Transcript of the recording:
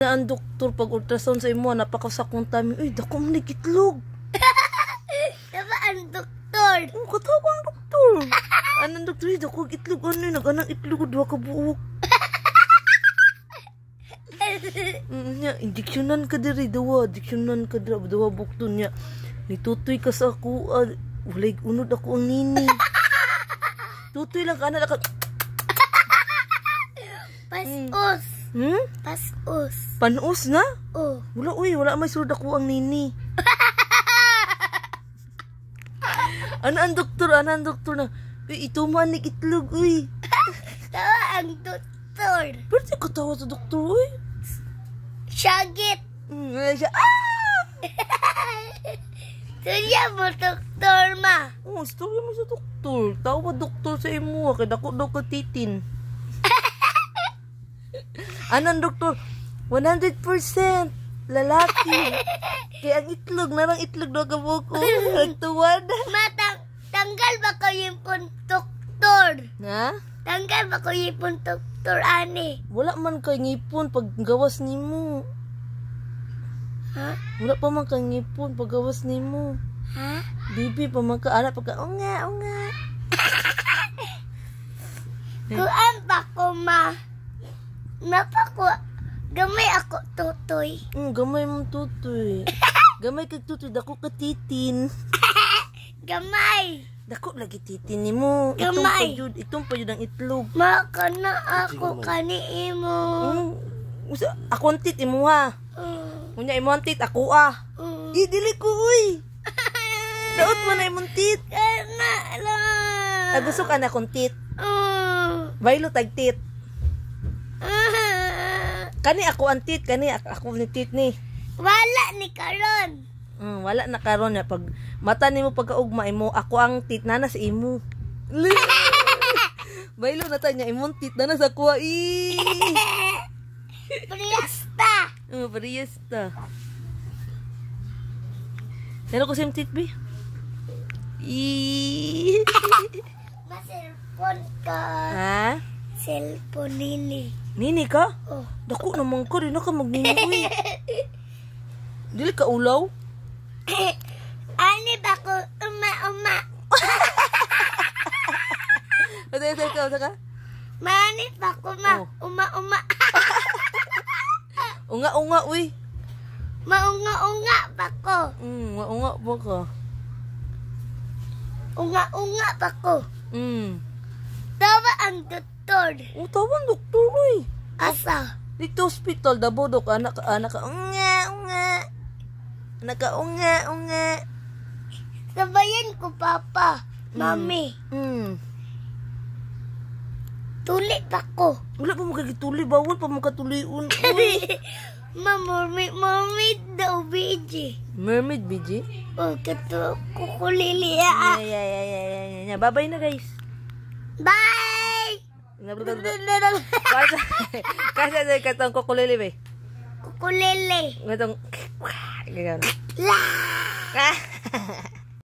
Na ang doktor pag ultrasound sa imo napakasakong tami. Uy, dako man itlog. Diba ang doktor? Oh, katawa ang doktor. Anong doktor? Dako itlog. Ano yun? Nag-anang itlog. Dua ka buok. Injeksyonan ka diri. Dawa. Injeksyonan ka diri. Dawa bukto niya. Nitutoy ka sa ako. Walay unod ako ang nini. Tutoy lang ka na. Pasos. Pasos. Panos na? Oh. Wala, uy. Wala may sulod ako ang nini. Ano ang doktor? Ano ang doktor na? Uy, ito manik itlog, uy. Tawa ang doktor. Pero di ko tawa sa doktor, uy. Syagit. Siya, Tunya mo doktor ma. Oh, story mo sa doktor. Tawa doktor sa imo. Kaya dako daw ka titin. Anong doktor? 100% lalaki. Kaya ang itlog, narang itlog daw ka buko. Nagtuwad. Tanggal ba ko yung doktor? Ha? Tanggal ba ko yung doktor, ani? Wala man kay ngipon pag gawas nimo. Ha? Wala pa man kay ngipon pag gawas nimo. Ha? Bibi pa man ka ana pagka unga. Kuan pa ko ma. Napako. Gamay ako tutoy. Gamay mong tutoy. Gamay kag tutoy dako ka titin. Gamay. Dako lagi titin nimo. Gamay. Itong pa jud ang itlog. Maka na ako kani imo. Usa akong tit imo ha. Unya imo ang tit ako dili ko uy. Daot man na imong tit. Kana lang. Gusto ka na akong tit. Baylo tag tit. Kani ako ang tit, kani ako ni tit ni. Wala ni karon. Wala na karon ya pag mata nimo pagkaugma imo ako ang tit na sa imo. Baylo na tanya imong tit na sa kuha Priesta. Priesta. Pero ko sim tit bi. Maselfon ka. Ha? Cellphone nini. Nini ka? Oh. Dako naman ko rin ka magnini. Dili ka ulaw? Ani ba ko uma. Ito ka? Mani ba ko ma. Uma. Unga, uy. Maunga ba ko. Unga ba ka? Unga ba ko. Tawa ang doktor. Tawan doktor, uy. Asa? Dito hospital, dabodok, anak ka, unga. Anak ka, unga. Sabayan ko, papa. Mami. Tuli ba ko? Wala pa magkagituli, bawal pa magkatuliun, uy. Mermaid daw, BG. Mermaid, BG? Oh, kato, kukulili. Yeah. Bye-bye na, guys. Bye! Kasi katong kukulili, be. Kukulili. Katong... La!